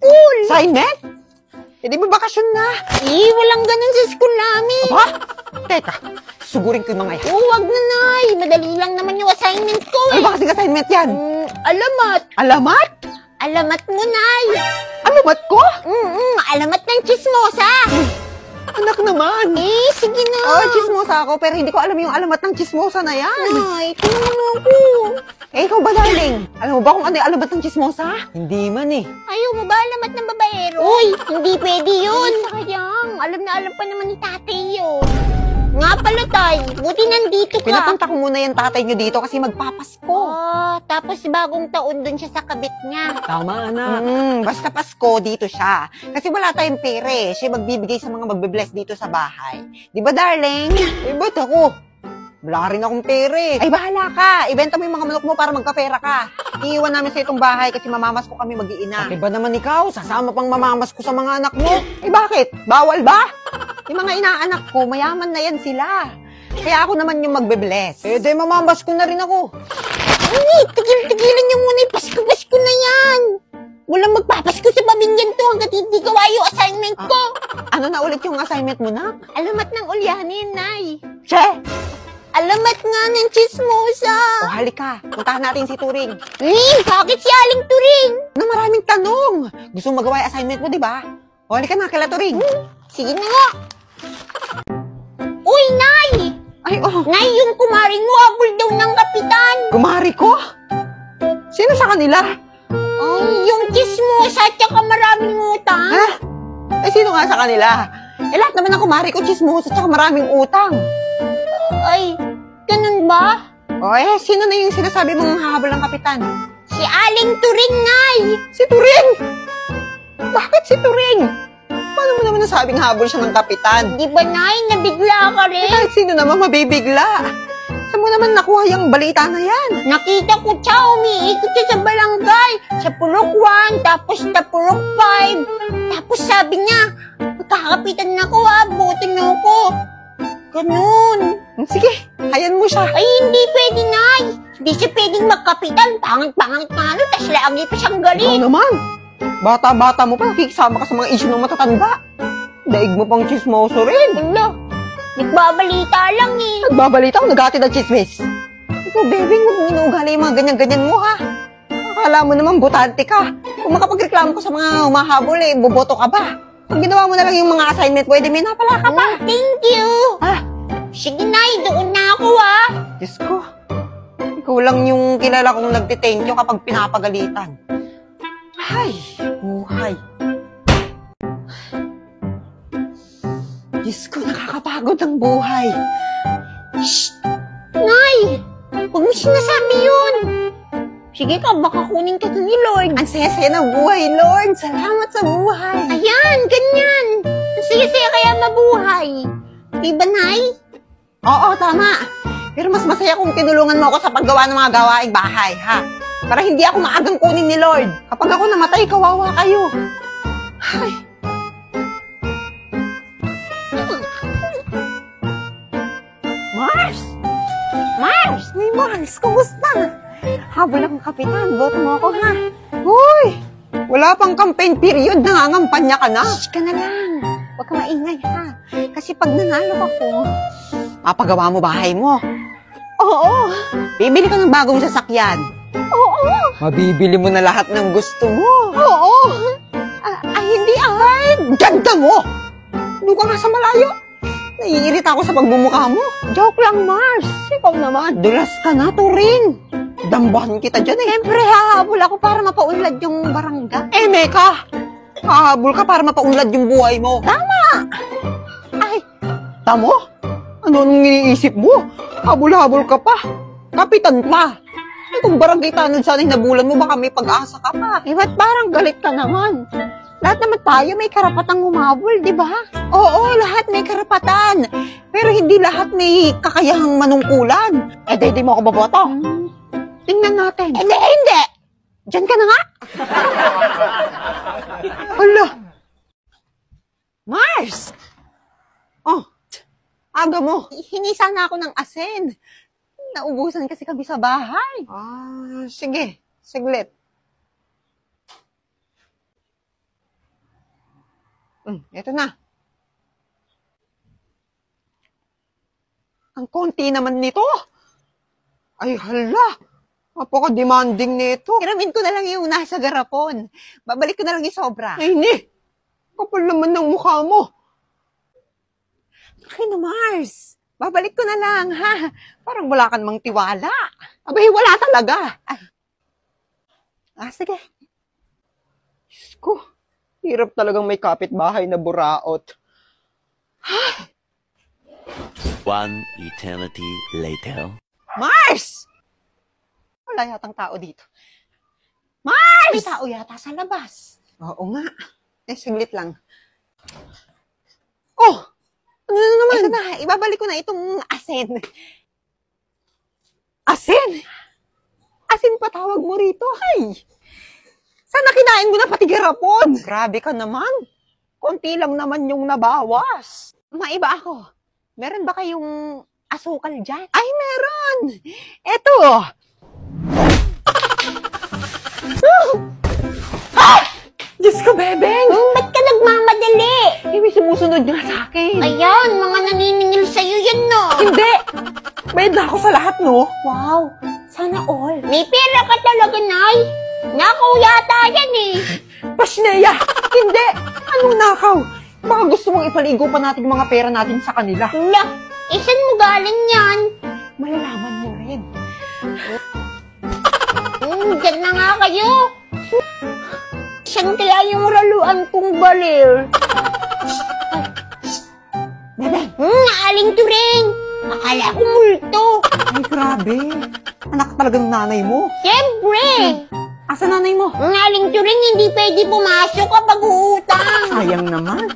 school. Assignment? Hindi mo bakasyon na. Walang ganun sa school namin. Aba? Teka, sugurin ko yung mga yan. Wag na, Nay. Madali lang naman yung assignment ko Ano ba kasing assignment yan? Alamat. Alamat? Alamat mo, Nay. Alamat ko? Alamat ng chismosa. Anak naman. Sige na. Chismosa ako, pero hindi ko alam yung alamat ng chismosa na yan. Nay, tingnan mo ako. Ikaw ba, darling? Alam mo ba kung ano yung alamat ng chismosa? Hindi man eh. Ayaw mo ba alamat ng babaero? Uy, hindi pwede yun. Sayang. Alam na alam pa naman ni tatay yun. Nga pala, Tay. Buti nandito ka. Pinapunta ko muna yung tatay nyo dito kasi magpapasko. Tapos bagong taon dun siya sa kabit niya. Tama, anak. Basta Pasko, dito siya. Kasi wala tayong pere. Siya magbibigay sa mga magbe-bless dito sa bahay. Di ba, darling? Ba't ako? Wala rin akong pere. Ay, bahala ka. Ibenta mo yung mga manok mo para magkapera ka. Iiwan namin sa itong bahay kasi mamamas ko kami mag-iina. Diba naman ikaw? Sasama pang mamamas ko sa mga anak mo. Bakit? Bawal ba? Yung mga inaanak ko, mayaman na yan sila. Kaya ako naman yung magbe-bless. Di mamamas ko na rin ako. Tigil-tigilan niyo muna yung Pasko-Pasko na yan. Walang magpapasko sa pamilyan to hanggat hindi gawa yung assignment ko. Ano na ulit yung assignment mo, nak? Alamat ng ulyanin, Nay. Che! Alamat nga ng chismosa. Halika. Puntahan natin si Turing. Bakit si Aling Turing? Na maraming tanong. Gusto mo magawa yung assignment mo, di ba? Halika na, kila Turing. Sige na nga. Uy, Nay! Nay, yung kumaring mo, habol daw ng kapitan. Kumari ko? Sino sa kanila? Yung chismosa at saka maraming utang. Sino nga sa kanila? Lahat naman ng kumari ko, chismosa at saka maraming utang. Ganun ba? Sino na yung sinasabi mong hahabol ng kapitan? Si Aling Turing, Nay! Si Turing? Bakit si Turing? Paano mo naman nasabing habol siya ng kapitan? Di ba, Nay? Nabigla ka rin? Kahit sino naman mabibigla. Saan mo naman nakuha yung balita na yan? Nakita ko siya, umiikot siya sa barangay. Sa Purok 1, tapos sa Purok 5. Tapos sabi niya, magkakapitan na ko ha, buti niyo ko. Ganun. Sige, hayan mo siya. Hindi pwede, Nay. Hindi siya pwedeng magkapitan. Pangit-pangit nga ano, tas lagi pa siyang galit. Ikaw naman. Bata-bata mo pa, nakikisama ka sa mga issue ng matatanda. Daig mo pang chismoso rin. Nagbabalita lang eh. Nagbabalita ko, nag-ati ng chismis. Ikaw, baby, huwag mo inuugali yung mga ganyan-ganyan mo, ha? Akala mo naman, butante ka. Kung makapagreklamo ko sa mga humahabol, boboto ka ba? Kung ginawa mo na lang yung mga assignment, pwede may napala ka pa. Thank you. Sige, Nay, doon na ako, ha? Diyos ko, ikaw lang yung kilala kong nagtithank you kapag pinapagalitan. Ay, buhay. Diyos ko, nakakapagod ang buhay. Shh! Nay! Huwag mo sinasabi yun. Sige ka, baka kunin ka ni Lord. Ang saya-saya ng buhay, Lord. Salamat sa buhay. Ayan, ganyan. Ang saya-saya kaya mabuhay. Diba, Nay? Oo, tama. Pero mas masaya kung tinulungan mo ako sa paggawa ng mga gawaing bahay, ha? Para hindi ako maagang kunin ni Lord. Kapag ako namatay, kawawa kayo. Ay. Mars! Mars! May Mars, kumusta? Habol akong kapitan, boto mo ako, ha? Hoy! Wala pang campaign period, nangangampanya ka na. Shh ka na lang. Huwag ka maingay, ha? Kasi pag nanalo ako, mapagawa mo bahay mo. Oo. Bibili ka ng bagong sasakyan. Oo. Mabibili mo na lahat ng gusto mo. Oo. Hindi ganda mo! Doon ka nga sa malayo. Naiirita ako sa pagmumukha mo. Joke lang, Mars. Ikaw naman. Dulas ka na, Turing. Dambahan kita dyan eh. Siyempre, hahabol ako para mapaunlad yung barangay. Meka! Hahabol ka para mapaunlad yung buhay mo. Tama! Ay, tamo? Ano nung iniisip mo? Habol-habol ka pa. Kapitan pa. Kung barangay tanod sana hinabulan mo, baka may pag-asa ka pa. Ba't parang galit ka naman? Lahat naman tayo may karapatang humabol, di ba? Oo, lahat may karapatan. Pero hindi lahat may kakayahang manungkulan. Di mo ako boboto. Tingnan natin. Hindi. Diyan ka na nga. Hala. Mars! Aga mo. Hingi sana ako ng asin. Naubusan kasi kami sa bahay. Sige. Siglit. Eto na. Ang konti naman nito. Ay, hala. Napaka-demanding nito. Hiramin ko na lang yung nasa garapon. Babalik ko na lang yung sobra. Ay, hindi. Kapal naman ng mukha mo. Ay, na Mars. Babalik ko na lang, ha? Parang wala ka namang tiwala. Abay, wala talaga. Ay. Sige. Diyos ko. Hirap talagang may kapitbahay na buraot. One eternity later. Mars! Wala yatang tao dito. Mars! May tao yata sa labas. Oo nga. Saglit lang. Oh! Ano na naman? Ito na, ibabalik ko na itong asin. Asin? Asin pa tawag mo rito? Ay! Sana kinain mo na pati garapon? Grabe ka naman. Konti lang naman yung nabawas. Maiba ako. Meron ba kayong asukal dyan? Ay, meron! Eto! Diyos ko, Bebeng! Ba't ka nagmamadali? May sumusunod nga sa akin. Ayan, mga naniningil sa'yo yan, no? Hindi! Bayad na ako sa lahat, no? Wow, sana all. May pera ka talaga, Nay. Nakaw yata yan, eh. Pasneya! Hindi! Anong nakaw? Baka gusto mong ipaligo pa natin yung mga pera natin sa kanila. Wala, saan mo galing yan? Malalaman mo rin. Dyan na nga kayo. Saan kaya yung laluan kong balir? Bebeng! Aling turing. Akala ko multo. Ay, grabe. Anak talaga ng nanay mo. Siyempre. Asa nanay mo? Aling turing, hindi pwede pumasok kapag uutang. Sayang naman.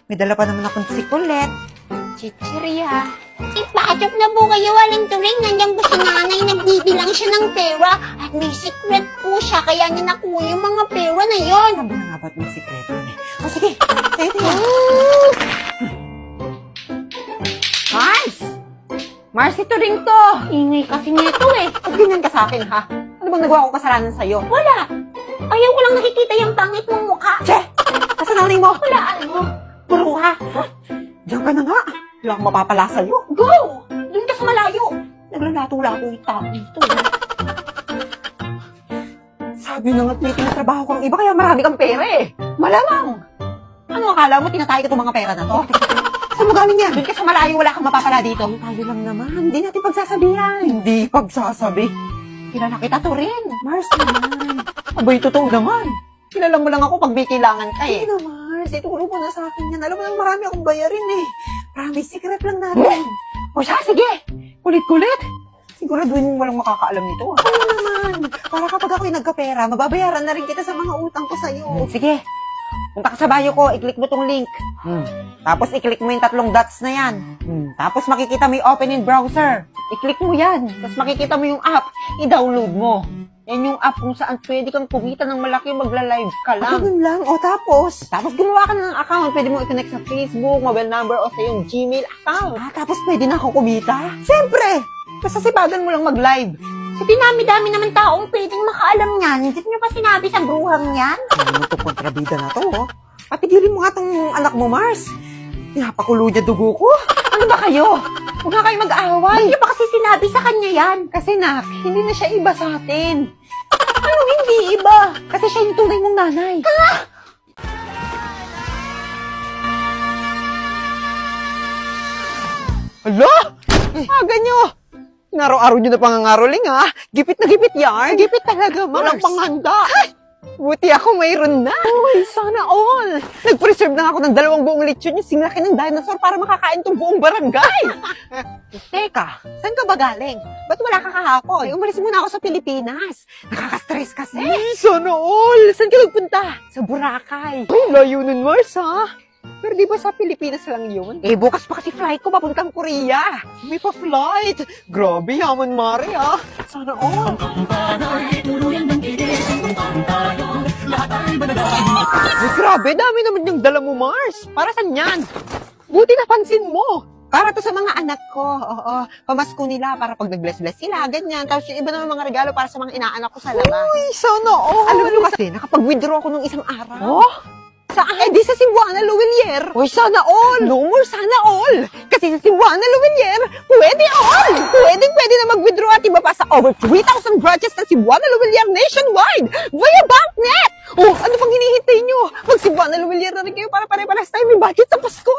May dala pa naman akong sikulet. Chichirya. Ipasok na po kayo, Aling Turing. Nandiyan po si nanay, nagbibilang siya ng pera. At may secret po siya, kaya niya nakuha yung mga pera na yon. Sabi na nga ba't may sikreto eh? O sige, sige. Mars! Mars, ito rin to. Ingay kasi nito eh. Ba't ganyan ka sa akin, ha? Ano bang nagawa ko kasalanan sa'yo? Wala. Ayaw ko lang nakikita yung pangit mong mukha. Che! Asa nanay mo? Wala, ano? Bruha. Diyan ka na nga. Wala akong mapapala sa'yo. Go! Doon ka sa malayo. Naglalato-lato yung tao dito. Sabi na nga't may tinatrabaho kang iba, kaya marami kang pera eh. Malamang. Ano akala mo, tinatay ko itong mga pera na to? Saan mo galing yan? Doon ka sa malayo, wala kang mapapala dito. Tayo lang naman. Hindi natin pagsasabihan. Hindi pagsasabi. Kilala kita to rin. Mars naman. Abay, totoo naman. Kilala mo lang ako pag may kailangan ka eh. Hindi na, Mars. Ituro mo na sa akin yan. Alam mo lang marami akong bayarin eh. Promise, secret lang natin. O siya, sige. Kulit-kulit. Siguraduhin mong walang makakaalam nito. Oo naman. Para kapag ako'y nagkapera, mababayaran na rin kita sa mga utang ko sa'yo. Sige. Punta ka sa bio ko, i-click mo tong link. Tapos i-click mo yung 3 dots na yan. Tapos makikita mo yung open in browser. I-click mo yan. Tapos makikita mo yung app. I-download mo. Yan yung app kung saan pwede kang kumita ng malaki, magla-live ka lang. Ganun lang. O tapos? Tapos gumawa ka na ng account. Pwede mo i-connect sa Facebook, mobile number, o sa yung Gmail account. Tapos pwede na ako kumita? Siyempre! Basta sipagan mo lang mag-live. Sa dinami-dami naman taong pwedeng makaalam yan. Hindi nyo pa sinabi sa bruhang yan? Ano itong kontrabida na to, oh? Patigilin mo nga tong anak mo, Mars. Pinapakulo niya dugo ko. Ano ba kayo? Huwag nga kayo mag-aaway. Hindi pa kasi sinabi sa kanya yan. Kasi nak, hindi na siya iba sa atin. Anong hindi iba? Kasi siya yung tunay mong nanay. Hala! Aga nyo! Naraw-araw nyo na pangangaroling, ha? Gipit na gipit yan. Gipit talaga, Mars. Walang panghanda. Buti ako mayroon na. Uy, sana all. Nag-preserve na ako ng 2 buong lechon yung singlaki ng dinosaur para makakain tong buong barangay. Teka, saan ka ba galing? Ba't wala ka kahapon? Ay, umalis muna ako sa Pilipinas. Nakaka-stress kasi. Sana all! Saan ka nagpunta? Sa Boracay. Ay, layo nun, Mars, ha? Pero di ba sa Pilipinas lang yun? Eh, bukas pa kasi flight ko papuntang Korea. May pa-flight. Grabe, yaman, Mari, ha? Sana all. Ay, grabe, dami naman yung dala mo, Mars. Para saan yan? Buti napansin mo. Para to sa mga anak ko. Oo, pamasko nila para pag nag-bless-bless sila, ganyan. Tapos yung iba naman mga regalo para sa mga inaanak ko sa labas. Uy, sana all. Alam mo kasi, nakapag-withdraw ako nung isang araw. Oh? Saan? Eh di sa Cebuana Luwilier. Hoy, sana all. No more sana all. Kasi sa Cebuana Luwilier, pwede all. Pwede na mag-withdraw at iba pa sa over 3,000 branches ng Cebuana Luwilier nationwide via BankNet. Oh, ano pang hinihintay nyo? Mag Cebuana Luwilier na rin kayo para pare-pares tayo may budget sa Pasko.